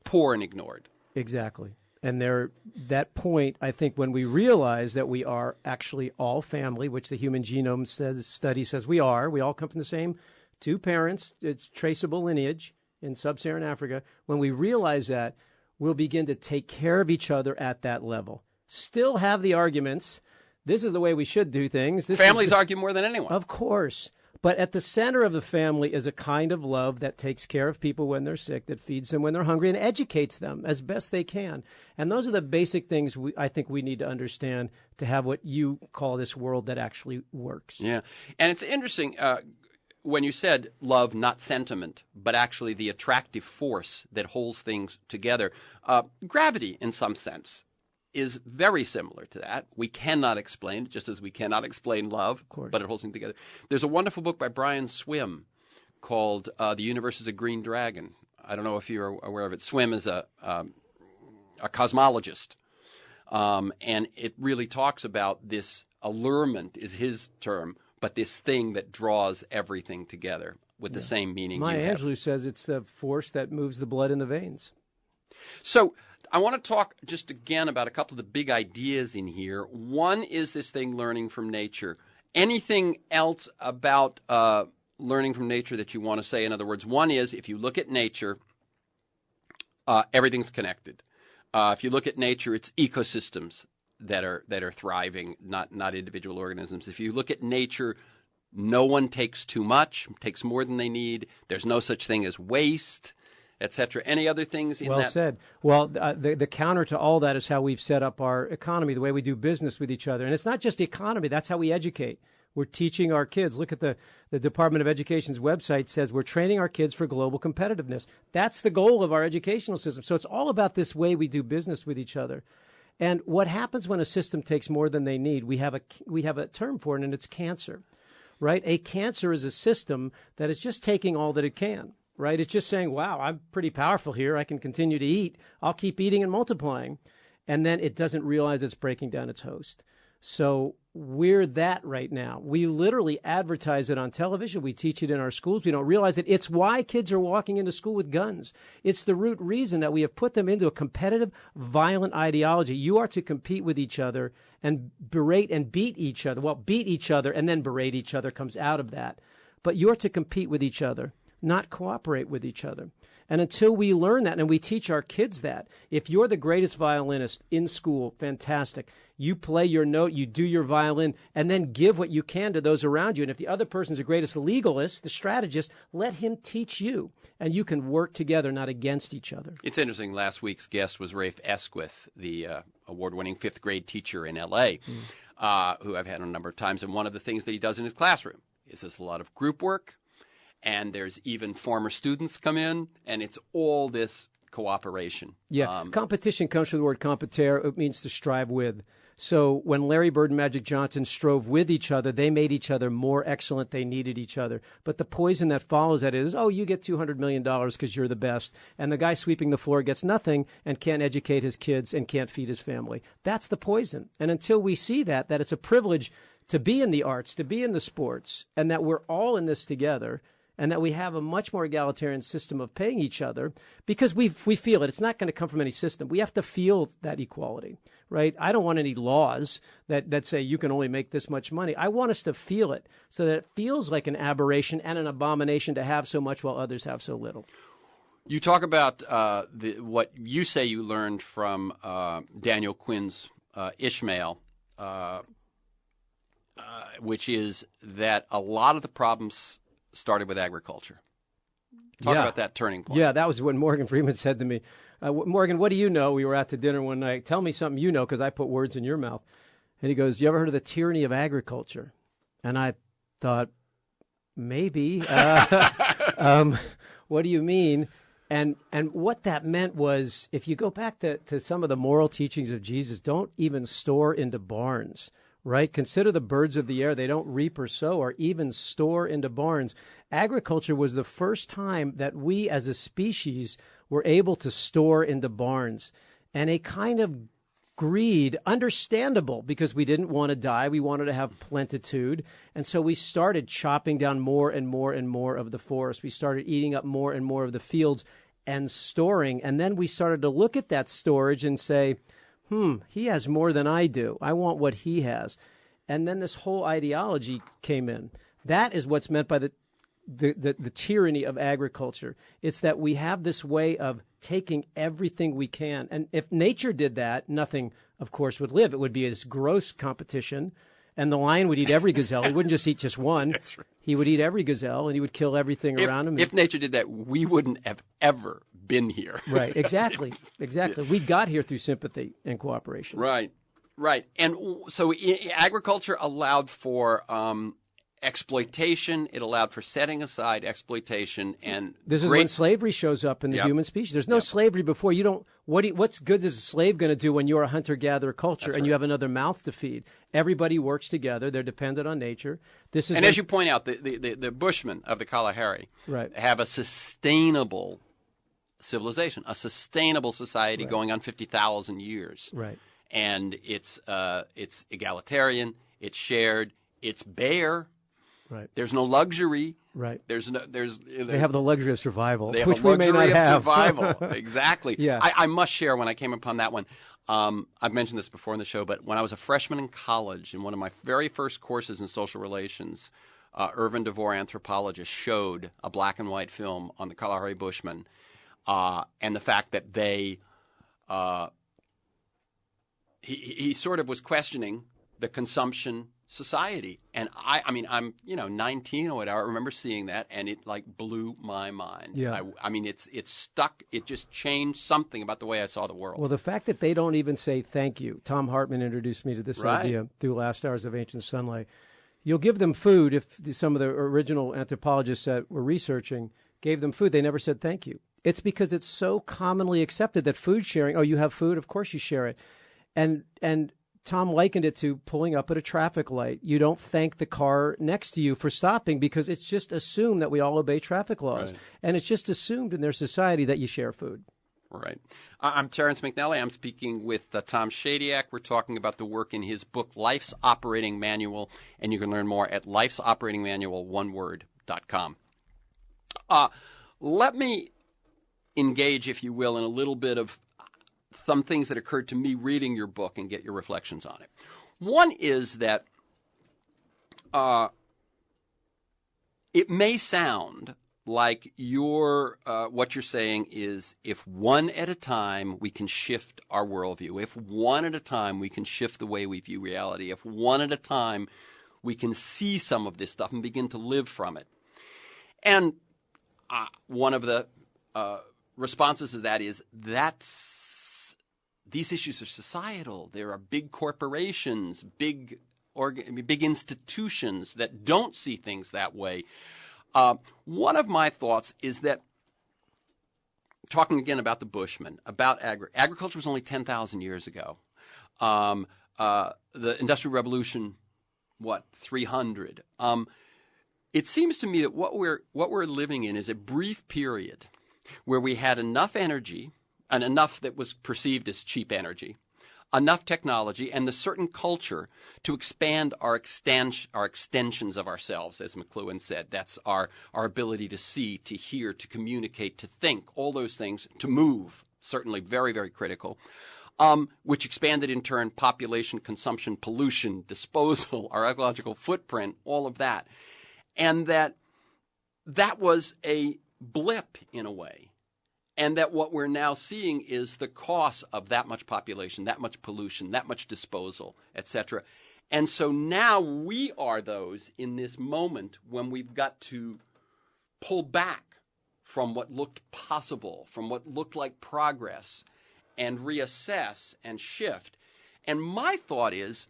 poor and ignored? Exactly. And that point, I think, when we realize that we are actually all family, which the Human Genome Study says we all come from the same two parents. It's traceable lineage in sub-Saharan Africa. When we realize that, we'll begin to take care of each other at that level. Still have the arguments. This is the way we should do things. Families argue more than anyone. Of course. But at the center of the family is a kind of love that takes care of people when they're sick, that feeds them when they're hungry, and educates them as best they can. And those are the basic things I think we need to understand to have what you call this world that actually works. Yeah. And it's interesting when you said love, not sentiment, but actually the attractive force that holds things together. Gravity, in some sense, is very similar to that. We cannot explain, just as we cannot explain love, but it holds things together. There's a wonderful book by Brian Swim called The Universe is a Green Dragon. I don't know if you're aware of it. Swim is a cosmologist, and it really talks about this allurement, is his term, but this thing that draws everything together with the same meaning. Maya Angelou says it's the force that moves the blood in the veins. So I want to talk just again about a couple of the big ideas in here. One is this thing, learning from nature. Anything else about learning from nature that you want to say? In other words, one is, if you look at nature, everything's connected. If you look at nature, it's ecosystems that are thriving, not individual organisms. If you look at nature, no one takes too much, takes more than they need. There's no such thing as waste, etc. Any other things in that? Well said. Well, the counter to all that is how we've set up our economy, the way we do business with each other. And it's not just the economy. That's how we educate. We're teaching our kids. Look at the Department of Education's website says we're training our kids for global competitiveness. That's the goal of our educational system. So it's all about this way we do business with each other. And what happens when a system takes more than they need, we have a term for it, and it's cancer, right? A cancer is a system that is just taking all that it can. right? It's just saying, wow, I'm pretty powerful here. I can continue to eat. I'll keep eating and multiplying. And then it doesn't realize it's breaking down its host. So we're that right now. We literally advertise it on television. We teach it in our schools. We don't realize it. It's why kids are walking into school with guns. It's the root reason that we have put them into a competitive, violent ideology. You are to compete with each other and berate and beat each other. Well, beat each other and then berate each other comes out of that. But you're to compete with each other, not cooperate with each other. And until we learn that, and we teach our kids that, if you're the greatest violinist in school, fantastic. You play your note, you do your violin, and then give what you can to those around you. And if the other person's the greatest legalist, the strategist, let him teach you. And you can work together, not against each other. It's interesting. Last week's guest was Rafe Esquith, the award-winning fifth grade teacher in L.A., who I've had a number of times. And one of the things that he does in his classroom is there's a lot of group work. And there's even former students come in, and it's all this cooperation. Yeah, competition comes from the word competare. It means to strive with. So when Larry Bird and Magic Johnson strove with each other, they made each other more excellent. They needed each other. But the poison that follows that is, oh, you get $200 million because you're the best. And the guy sweeping the floor gets nothing and can't educate his kids and can't feed his family. That's the poison. And until we see that it's a privilege to be in the arts, to be in the sports, and that we're all in this together, and that we have a much more egalitarian system of paying each other because we feel it. It's not going to come from any system. We have to feel that equality, right? I don't want any laws that say you can only make this much money. I want us to feel it so that it feels like an aberration and an abomination to have so much while others have so little. You talk about what you say you learned from Daniel Quinn's Ishmael, which is that a lot of the problems started with agriculture. Talk about that turning point. Yeah, that was what Morgan Freeman said to me. Morgan, what do you know? We were at the dinner one night. Tell me something you know because I put words in your mouth. And he goes, you ever heard of the tyranny of agriculture? And I thought, maybe. What do you mean? And what that meant was, if you go back to some of the moral teachings of Jesus, don't even store into barns. Right? Consider the birds of the air. They don't reap or sow or even store into barns. Agriculture was the first time that we as a species were able to store into barns. And a kind of greed, understandable, because we didn't want to die. We wanted to have plenitude. And so we started chopping down more and more and more of the forest. We started eating up more and more of the fields and storing. And then we started to look at that storage and say, he has more than I do. I want what he has. And then this whole ideology came in. That is what's meant by the tyranny of agriculture. It's that we have this way of taking everything we can. And if nature did that, nothing, of course, would live. It would be this gross competition. And the lion would eat every gazelle. He wouldn't just eat just one. That's right. He would eat every gazelle, and he would kill everything around him. If nature did that, we wouldn't have ever been here. Right, exactly. We got here through sympathy and cooperation. Right. And so agriculture allowed for exploitation. It allowed for setting aside exploitation. And this is when slavery shows up in the human species. There's no slavery before. What's good is a slave going to do when you're a hunter-gatherer culture and you have another mouth to feed? Everybody works together. They're dependent on nature. As you point out, the Bushmen of the Kalahari have a sustainable civilization, a sustainable society going on 50,000 years. Right. And it's egalitarian, it's shared, it's bare. Right. There's no luxury. Right. They have the luxury of survival, which we may not have. Survival. Exactly. Yeah. I must share when I came upon that one. I've mentioned this before in the show, but when I was a freshman in college, in one of my very first courses in social relations, Irvin DeVore, anthropologist, showed a black and white film on the Kalahari Bushmen, and the fact that they he sort of was questioning the consumption society. And I mean, I'm 19 or whatever. I remember seeing that, and it like blew my mind. Yeah. I mean, it's stuck. It just changed something about the way I saw the world. Well, the fact that they don't even say thank you. Tom Hartman introduced me to this idea through Last Hours of Ancient Sunlight. You'll give them food. If some of the original anthropologists that were researching gave them food, they never said thank you. It's because it's so commonly accepted that food sharing, oh, you have food? Of course you share it. And Tom likened it to pulling up at a traffic light. You don't thank the car next to you for stopping because it's just assumed that we all obey traffic laws. Right. And it's just assumed in their society that you share food. Right. I'm Terrence McNally. I'm speaking with Tom Shadyac. We're talking about the work in his book, Life's Operating Manual, and you can learn more at lifesoperatingmanual.com. Let me engage, if you will, in a little bit of some things that occurred to me reading your book and get your reflections on it. One is that it may sound like what you're saying is if one at a time we can shift our worldview, if one at a time we can shift the way we view reality, if one at a time we can see some of this stuff and begin to live from it. And one of the responses to that is these issues are societal. There are big corporations, big institutions that don't see things that way. One of my thoughts is that, talking again about the Bushmen, about agriculture was only 10,000 years ago. The Industrial Revolution, 300? It seems to me that what we're living in is a brief period where we had enough energy, and enough that was perceived as cheap energy, enough technology, and the certain culture to expand our extensions of ourselves, as McLuhan said. That's our ability to see, to hear, to communicate, to think, all those things, to move, certainly very, very critical, which expanded in turn population, consumption, pollution, disposal, our ecological footprint, all of that. And that was a blip in a way. And that what we're now seeing is the cost of that much population, that much pollution, that much disposal, etc. And so now we are those in this moment when we've got to pull back from what looked possible, from what looked like progress, and reassess and shift. And my thought is,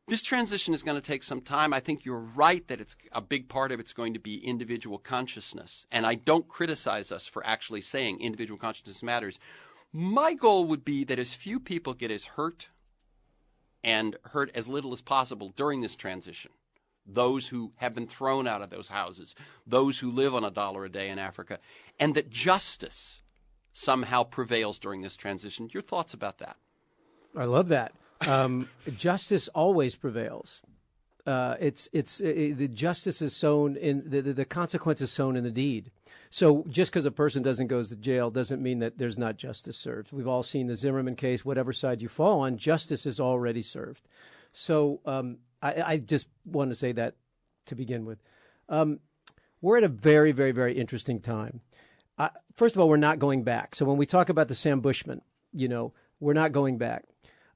this transition is going to take some time. I think you're right that it's a big part of it's going to be individual consciousness. And I don't criticize us for actually saying individual consciousness matters. My goal would be that as few people get as hurt and hurt as little as possible during this transition. Those who have been thrown out of those houses, those who live on $1 a day in Africa, and that justice somehow prevails during this transition. Your thoughts about that? I love that. Justice always prevails. The justice is sown in the consequence is sown in the deed. So just because a person doesn't go to jail doesn't mean that there's not justice served. We've all seen the Zimmerman case. Whatever side you fall on, justice is already served. So I just want to say that to begin with. We're at a very, very, very interesting time. First of all, we're not going back. So when we talk about the Sam Bushman, we're not going back.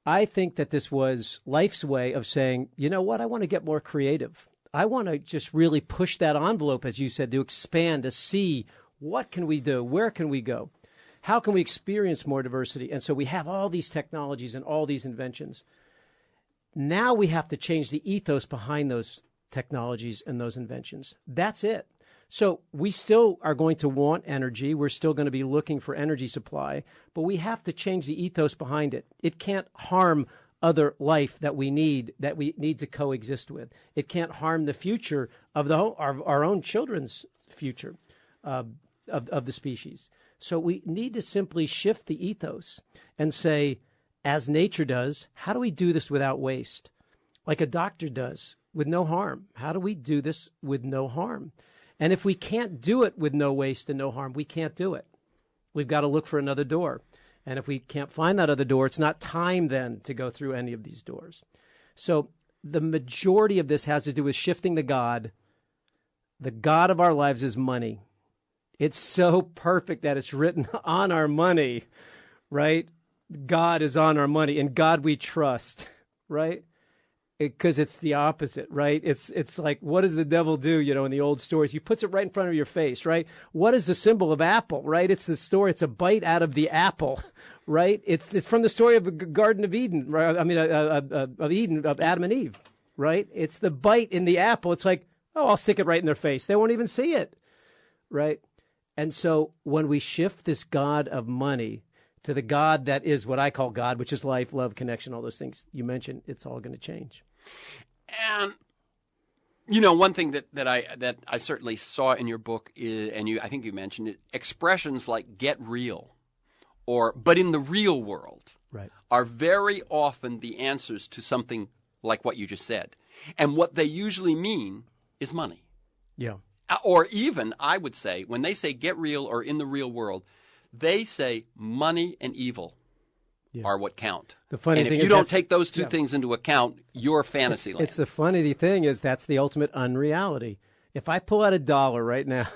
I think that this was life's way of saying, you know what, I want to get more creative. I want to just really push that envelope, as you said, to expand, to see what can we do, where can we go, how can we experience more diversity. And so we have all these technologies and all these inventions. Now we have to change the ethos behind those technologies and those inventions. That's it. So we still are going to want energy. We're still going to be looking for energy supply, but we have to change the ethos behind it. It can't harm other life that we need to coexist with. It can't harm the future of our own children's future of the species. So we need to simply shift the ethos and say, as nature does, how do we do this without waste? Like a doctor does, with no harm. How do we do this with no harm? And if we can't do it with no waste and no harm, we can't do it. We've got to look for another door. And if we can't find that other door, it's not time then to go through any of these doors. So the majority of this has to do with shifting the God. The God of our lives is money. It's so perfect that it's written on our money, right? God is on our money. In God we trust, right? Because it's the opposite, right? It's like, what does the devil do, in the old stories? He puts it right in front of your face, right? What is the symbol of apple, right? It's the story. It's a bite out of the apple, right? It's from the story of the Garden of Eden, right? I mean, of Eden, of Adam and Eve, right? It's the bite in the apple. It's like, oh, I'll stick it right in their face. They won't even see it, right? And so when we shift this God of money to the God that is what I call God, which is life, love, connection, all those things you mentioned, it's all going to change. And one thing that I certainly saw in your book is, and I think you mentioned it, expressions like "get real," but in the real world, right, are very often the answers to something like what you just said. And what they usually mean is money. Yeah. Or even, I would say, when they say "get real" or "in the real world," they say money and evil are what count. The funny and thing if you is don't take those two things into account, you're fantasy land. It's the funny thing is that's the ultimate unreality. If I pull out $1 right now,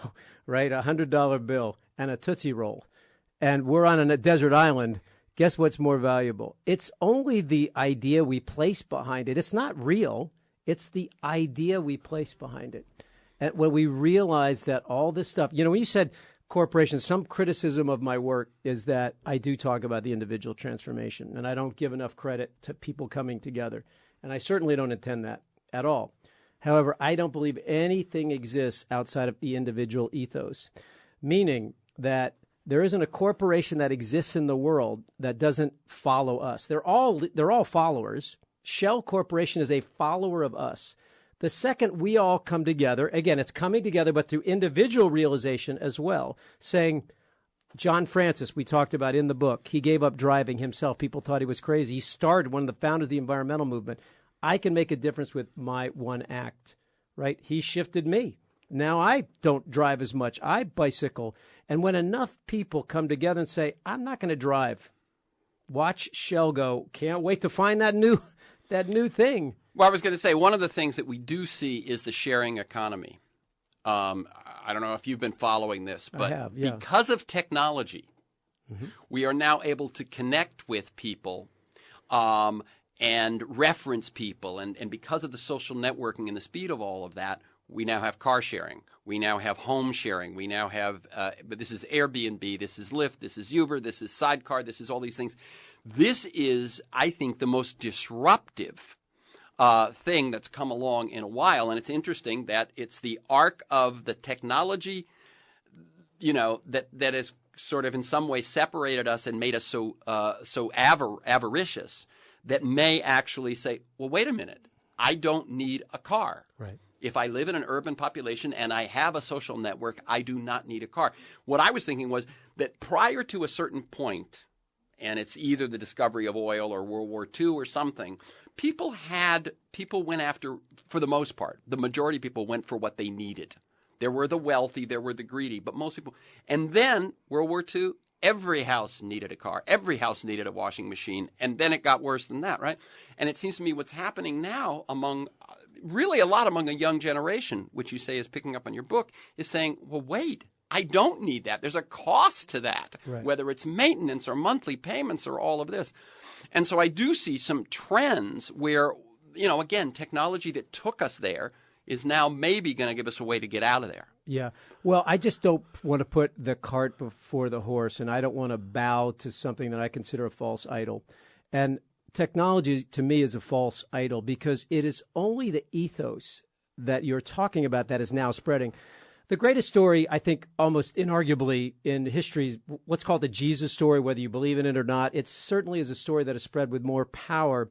right, $100 bill and a Tootsie Roll, and we're on a desert island, guess what's more valuable? It's only the idea we place behind it. It's not real. It's the idea we place behind it. And when we realize that all this stuff, when you said corporations, some criticism of my work is that I do talk about the individual transformation, and I don't give enough credit to people coming together. And I certainly don't intend that at all. However, I don't believe anything exists outside of the individual ethos, meaning that there isn't a corporation that exists in the world that doesn't follow us. They're all followers. Shell Corporation is a follower of us. The second we all come together, again, it's coming together, but through individual realization as well, saying, John Francis, we talked about in the book, he gave up driving himself. People thought he was crazy. He started one of the founders of the environmental movement. I can make a difference with my one act, right? He shifted me. Now I don't drive as much. I bicycle. And when enough people come together and say, I'm not going to drive, watch Shell go, can't wait to find that new thing. Well, I was going to say, one of the things that we do see is the sharing economy. I don't know if you've been following this, but I have, yeah. Because of technology, we are now able to connect with people and reference people. And because of the social networking and the speed of all of that, we now have car sharing. We now have home sharing. We now have, but this is Airbnb, this is Lyft, this is Uber, this is Sidecar, this is all these things. This is, I think, the most disruptive thing that's come along in a while. And it's interesting that it's the arc of the technology, that has sort of in some way separated us and made us so avaricious that may actually say, well, wait a minute, I don't need a car. Right. If I live in an urban population and I have a social network, I do not need a car. What I was thinking was that prior to a certain point, and it's either the discovery of oil or World War II or something, people went after, for the most part, the majority of people went for what they needed. There were the wealthy, there were the greedy, but most people. And then World War II, every house needed a car. Every house needed a washing machine. And then it got worse than that, right? And it seems to me what's happening now really a lot among a young generation, which you say is picking up on your book, is saying, well, wait, I don't need that. There's a cost to that, right, whether it's maintenance or monthly payments or all of this. And so I do see some trends where, again, technology that took us there is now maybe going to give us a way to get out of there. Yeah. Well, I just don't want to put the cart before the horse, and I don't want to bow to something that I consider a false idol. And technology, to me, is a false idol because it is only the ethos that you're talking about that is now spreading. The greatest story, I think, almost inarguably in history is what's called the Jesus story, whether you believe in it or not. It certainly is a story that is spread with more power.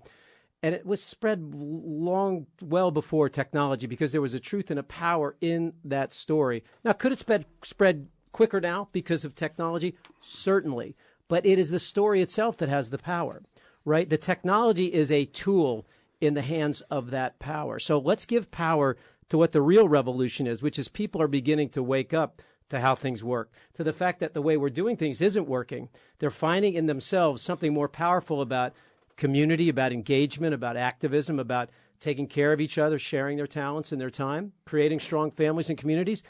And it was spread well before technology because there was a truth and a power in that story. Now, could it spread quicker now because of technology? Certainly. But it is the story itself that has the power, right? The technology is a tool in the hands of that power. So let's give power to what the real revolution is, which is people are beginning to wake up to how things work, to the fact that the way we're doing things isn't working. They're finding in themselves something more powerful about community, about engagement, about activism, about taking care of each other, sharing their talents and their time, creating strong families and communities,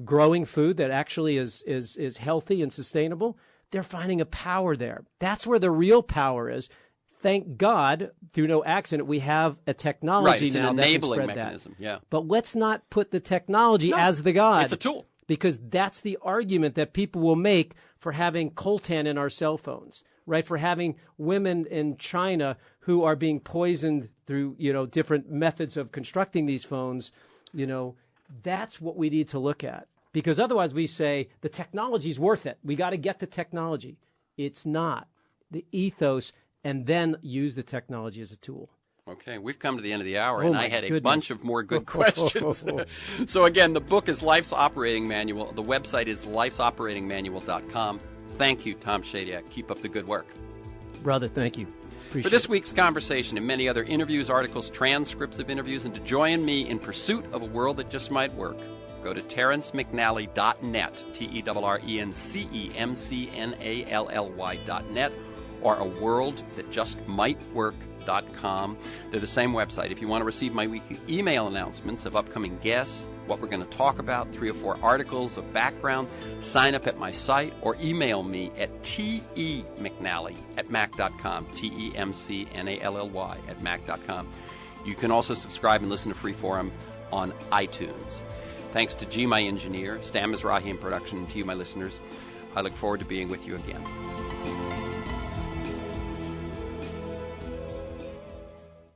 growing food that actually is healthy and sustainable. They're finding a power there. That's where the real power is. Thank God, through no accident, we have a technology it's now an that can enabling spread mechanism. that. Yeah. But let's not put the technology as the God. It's a tool. Because that's the argument that people will make for having coltan in our cell phones, right? For having women in China who are being poisoned through, different methods of constructing these phones. That's what we need to look at. Because otherwise we say the technology is worth it. We got to get the technology. It's not. the ethos, and then use the technology as a tool. Okay, we've come to the end of the hour, Oh, and my I had a goodness. bunch of more good questions. So again, the book is Life's Operating Manual. The website is lifesoperatingmanual.com. Thank you, Tom Shadyac. Keep up the good work. Brother, thank you. Appreciate For this it. week's conversation and many other interviews, articles, transcripts of interviews, and to join me in pursuit of a world that just might work, go to TerrenceMcNally.net, TerrenceMcNally.net, or a world that just might work.com. They're the same website. If you want to receive my weekly email announcements of upcoming guests, what we're going to talk about, 3 or 4 articles of background, sign up at my site or email me at temcnally@mac.com, temcnally@mac.com. You can also subscribe and listen to Freeform on iTunes. Thanks to G, my engineer, Stan Mizrahi in production, and to you, my listeners. I look forward to being with you again.